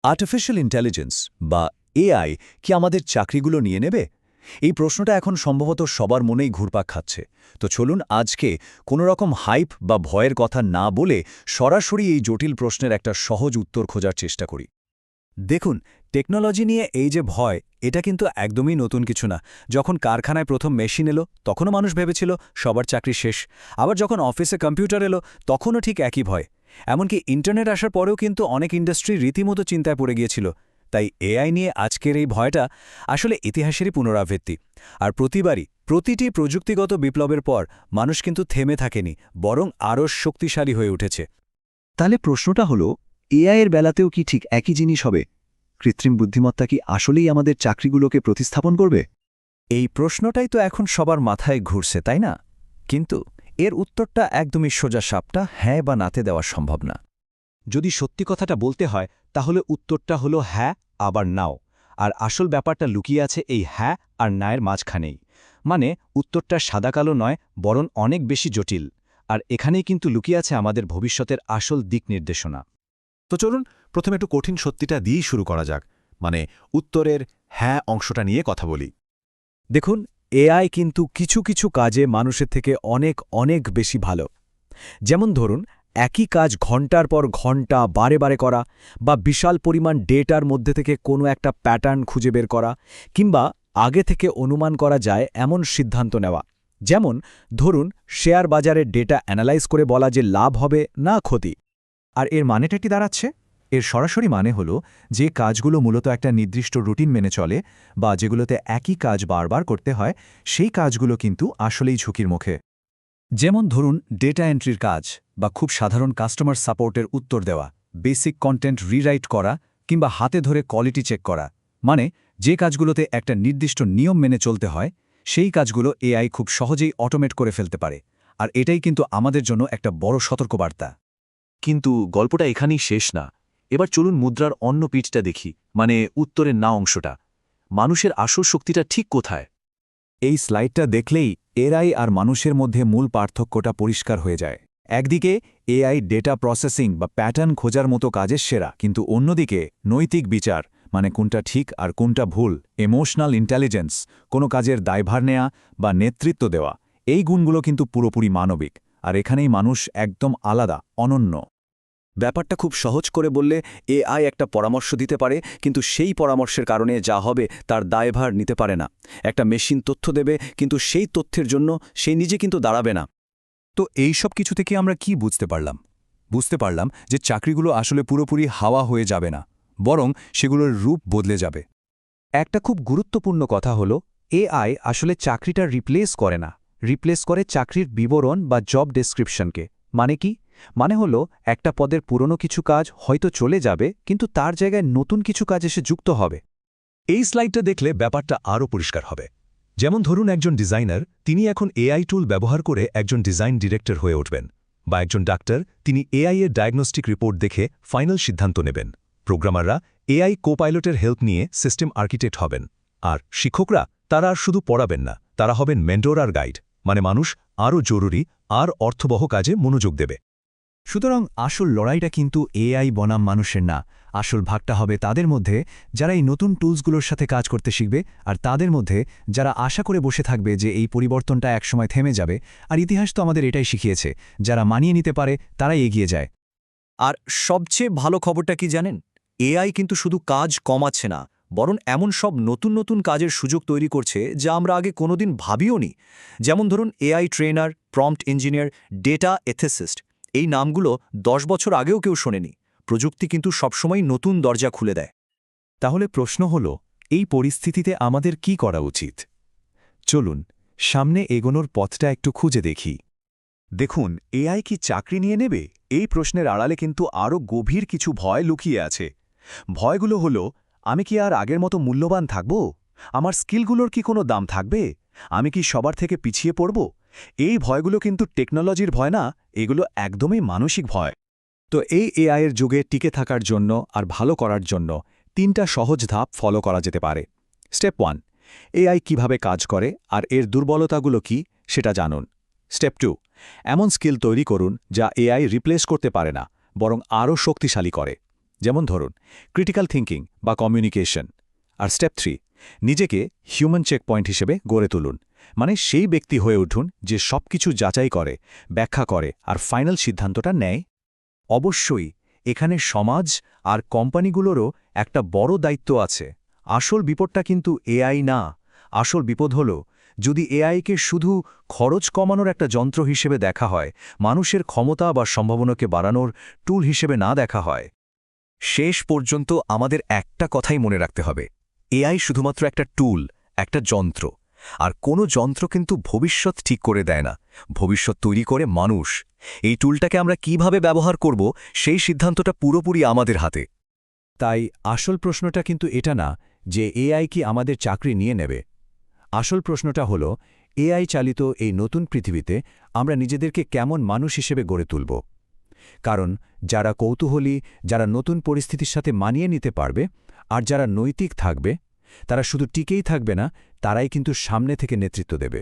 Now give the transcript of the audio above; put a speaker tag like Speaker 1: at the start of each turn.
Speaker 1: Artificial intelligence বা AI কি আমাদের চাকরিগুলো নিয়ে নেবে? এই প্রশ্নটা এখন সম্ভবত সবার মনেই ঘুরপাক খাচ্ছে। তো চলুন আজকে কোনো রকম হাইপ বা ভয়ের কথা না বলে সরাসরি এই জটিল প্রশ্নের একটা সহজ উত্তর খোঁজার চেষ্টা করি।
Speaker 2: দেখুন, টেকনোলজি নিয়ে এই যে ভয়, এটা কিন্তু একদমই নতুন কিছু না। যখন কারখানায় প্রথম মেশিন এলো, তখনও মানুষ ভেবেছিল সবার চাকরি শেষ। আবার যখন অফিসে কম্পিউটার এলো, তখনও ঠিক একই ভয়। এমনকি ইন্টারনেট আসার পরেও কিন্তু অনেক ইন্ডাস্ট্রি রীতিমতো চিন্তায় পড়ে গিয়েছিল। তাই এআই নিয়ে আজকের এই ভয়টা আসলে ইতিহাসেরই পুনরাবৃত্তি। আর প্রতিটি প্রযুক্তিগত বিপ্লবের পর মানুষ কিন্তু থেমে থাকেনি, বরং আরও শক্তিশালী হয়ে উঠেছে।
Speaker 3: তাহলে প্রশ্নটা হলো, এআই এর বেলাতেও কি ঠিক একই জিনিস হবে? কৃত্রিম বুদ্ধিমত্তা কি আসলেই আমাদের চাকরিগুলোকে প্রতিস্থাপন করবে?
Speaker 2: এই প্রশ্নটাই তো এখন সবার মাথায় ঘুরছে, তাই না? কিন্তু এর উত্তরটা একদমই সোজা সাপটা হ্যাঁ বা নাতে দেওয়া সম্ভব না।
Speaker 4: যদি সত্যি কথাটা বলতে হয় তাহলে উত্তরটা হলো হ্যাঁ আবার নাও। আর আসল ব্যাপারটা লুকিয়ে আছে এই হ্যাঁ আর নায়ের মাঝখানেই। মানে উত্তরটা সাদাকালো নয়, বরং অনেক বেশি জটিল। আর এখানেই কিন্তু লুকিয়ে আছে আমাদের ভবিষ্যতের আসল দিক নির্দেশনা।
Speaker 5: তো চলুন প্রথমে একটু কঠিন সত্যিটা দিয়েই শুরু করা যাক, মানে উত্তরের হ্যাঁ অংশটা নিয়ে কথা বলি।
Speaker 2: দেখুন, এআই কিন্তু কিছু কিছু কাজে মানুষের থেকে অনেক অনেক বেশি ভালো। যেমন ধরুন, একই কাজ ঘন্টার পর ঘন্টা বারে বারে করা, বা বিশাল পরিমাণ ডেটার মধ্যে থেকে কোনো একটা প্যাটার্ন খুঁজে বের করা, কিংবা আগে থেকে অনুমান করা যায় এমন সিদ্ধান্ত নেওয়া। যেমন ধরুন, শেয়ার বাজারের ডেটা অ্যানালাইজ করে বলা যে লাভ হবে না ক্ষতি।
Speaker 4: আর এর মানেটা কি দাঁড়াচ্ছে? এর সরাসরি মানে হলো যে কাজগুলো মূলত একটা নির্দিষ্ট রুটিন মেনে চলে বা যেগুলোতে একই কাজ বারবার করতে হয়, সেই কাজগুলো কিন্তু আসলেই ঝুঁকির মুখে।
Speaker 2: যেমন ধরুন, ডেটা এন্ট্রির কাজ, বা খুব সাধারণ কাস্টমার সাপোর্টের উত্তর দেওয়া, বেসিক কন্টেন্ট রিরাইট করা, কিংবা হাতে ধরে কোয়ালিটি চেক করা। মানে যে কাজগুলোতে একটা নির্দিষ্ট নিয়ম মেনে চলতে হয়, সেই কাজগুলো এআই খুব সহজেই অটোমেট করে ফেলতে পারে। আর এটাই কিন্তু আমাদের জন্য একটা বড় সতর্কবার্তা।
Speaker 6: কিন্তু গল্পটা এখানেই শেষ না। এবার চলুন মুদ্রার অন্য পিঠটা দেখি, মানে উত্তরের না অংশটা। মানুষের আসল শক্তিটা ঠিক কোথায়?
Speaker 2: এই স্লাইডটা দেখলেই এআই আর মানুষের মধ্যে মূল পার্থক্যটা পরিষ্কার হয়ে যায়। একদিকে এআই ডেটা প্রসেসিং বা প্যাটার্ন খোঁজার মতো কাজের সেরা, কিন্তু অন্যদিকে নৈতিক বিচার, মানে কোনটা ঠিক আর কোনটা ভুল, ইমোশনাল ইন্টেলিজেন্স, কোনো কাজের দায়ভার নেয়া বা নেতৃত্ব দেওয়া, এই গুণগুলো কিন্তু পুরোপুরি মানবিক। আর এখানেই মানুষ একদম আলাদা, অনন্য। ব্যাপারটা খুব সহজ করে বললে, এআই একটা পরামর্শ দিতে পারে, কিন্তু সেই পরামর্শের কারণে যা হবে তার দায়ভার নিতে পারে না। একটা মেশিন তথ্য দেবে, কিন্তু সেই তথ্যের জন্য সে নিজে কিন্তু দাঁড়াবে না। তো এই সব কিছু থেকে আমরা কি বুঝতে পারলাম? বুঝতে পারলাম যে চাকরিগুলো আসলে পুরোপুরি হাওয়া হয়ে যাবে না, বরং সেগুলোর রূপ বদলে যাবে।
Speaker 4: একটা খুব গুরুত্বপূর্ণ কথা হলো, এআই আসলে চাকরিটা রিপ্লেস করে না, রিপ্লেস করে চাকরির বিবরণ বা জব ডেসক্রিপশনকে। মানে কি? মানে হলো একটা পদের পুরনো কিছু কাজ হয়তো চলে যাবে, কিন্তু তার জায়গায় নতুন কিছু কাজ এসে যুক্ত হবে।
Speaker 5: এই স্লাইডটা দেখলে ব্যাপারটা আরও পরিষ্কার হবে। যেমন ধরুন, একজন ডিজাইনার, তিনি এখন এআই টুল ব্যবহার করে একজন ডিজাইন ডিরেক্টর হয়ে উঠবেন। বা একজন ডাক্তার, তিনি এআই এর ডায়াগনস্টিক রিপোর্ট দেখে ফাইনাল সিদ্ধান্ত নেবেন। প্রোগ্রামাররা এআই কোপাইলটের হেল্প নিয়ে সিস্টেম আর্কিটেক্ট হবেন। আর শিক্ষকরা, তারা আর শুধু পড়াবেন না, তারা হবেন মেন্টর আর গাইড। মানে মানুষ আরও জরুরি আর অর্থবহ কাজে মনোযোগ দেবে।
Speaker 2: সুতরাং আসল লড়াইটা কিন্তু এআই বনাম মানুষের না। আসল ভাগটা হবে তাদের মধ্যে, যারা এই নতুন টুলসগুলোর সাথে কাজ করতে শিখবে, আর তাদের মধ্যে যারা আশা করে বসে থাকবে যে এই পরিবর্তনটা একসময় থেমে যাবে। আর ইতিহাস তো আমাদের এটাই শিখিয়েছে, যারা মানিয়ে নিতে পারে তারাই এগিয়ে যায়।
Speaker 1: আর সবচেয়ে ভালো খবরটা কি জানেন? এআই কিন্তু শুধু কাজ কমাচ্ছে না, বরং এমন সব নতুন নতুন কাজের সুযোগ তৈরি করছে যা আমরা আগে কোনোদিন ভাবিওনি। যেমন ধরুন, AI trainer, prompt engineer, data ethicist. এই নামগুলো 10 বছর আগেও কেউ শোনেনি। প্রযুক্তি কিন্তু সবসময় নতুন দরজা খুলে দেয়।
Speaker 2: তাহলে প্রশ্ন হল, এই পরিস্থিতিতে আমাদের কি করা উচিত? চলুন সামনে এগোনোর পথটা একটু খুঁজে দেখি।
Speaker 5: দেখুন, এআই কি চাকরি নিয়ে নেবে? এই প্রশ্নের আড়ালে কিন্তু আরও গভীর কিছু ভয় লুকিয়ে আছে। ভয়গুলো হলো, আমি কি আর আগের মতো মূল্যবান থাকব? আমার স্কিলগুলোর কি কোনো দাম থাকবে? আমি কি সবার থেকে পিছিয়ে পড়ব? এই ভয়গুলো কিন্তু টেকনোলজির ভয় না, এগুলো একদমই মানসিক ভয়।
Speaker 2: তো এই এআইয়ের যুগে টিকে থাকার জন্য আর ভালো করার জন্য 3টা সহজ ধাপ ফলো করা যেতে পারে। স্টেপ 1, এআই কিভাবে কাজ করে আর এর দুর্বলতাগুলো কি সেটা জানুন। স্টেপ 2, এমন স্কিল তৈরি করুন যা এআই রিপ্লেস করতে পারে না, বরং আরও শক্তিশালী করে। যেমন ধরুন ক্রিটিক্যাল থিঙ্কিং বা কমিউনিকেশন। আর স্টেপ 3, নিজেকে হিউম্যান চেকপয়েন্ট হিসেবে গড়ে তুলুন, মানে সেই ব্যক্তি হয়ে উঠুন যে সবকিছু যাচাই করে, ব্যাখ্যা করে আর ফাইনাল সিদ্ধান্তটা নেয়।
Speaker 1: অবশ্যই এখানে সমাজ আর কোম্পানিগুলোরও একটা বড় দায়িত্ব আছে। আসল বিপদটা কিন্তু এআই না, আসল বিপদ হল যদি এআইকে শুধু খরচ কমানোর একটা যন্ত্র হিসেবে দেখা হয়, মানুষের ক্ষমতা বা সম্ভাবনাকে বাড়ানোর টুল হিসেবে না দেখা হয়। শেষ পর্যন্ত আমাদের একটা কথাই মনে রাখতে হবে, এআই শুধুমাত্র একটা টুল, একটা যন্ত্র। আর কোনো যন্ত্র কিন্তু ভবিষ্যৎ ঠিক করে দেয় না, ভবিষ্যৎ তৈরি করে মানুষ। এই টুলটাকে আমরা কিভাবে ব্যবহার করব সেই সিদ্ধান্তটা পুরোপুরি আমাদের হাতে।
Speaker 2: তাই আসল প্রশ্নটা কিন্তু এটা না যে এআই কি আমাদের চাকরি নিয়ে নেবে। আসল প্রশ্নটা হল এআই চালিত এই নতুন পৃথিবীতে আমরা নিজেদেরকে কেমন মানুষ হিসেবে গড়ে তুলব। কারণ যারা কৌতূহলী, যারা নতুন পরিস্থিতির সাথে মানিয়ে নিতে পারবে আর যারা নৈতিক থাকবে, তারা শুধু টিকেই থাকবে না, তারাই কিন্তু সামনে থেকে নেতৃত্ব দেবে।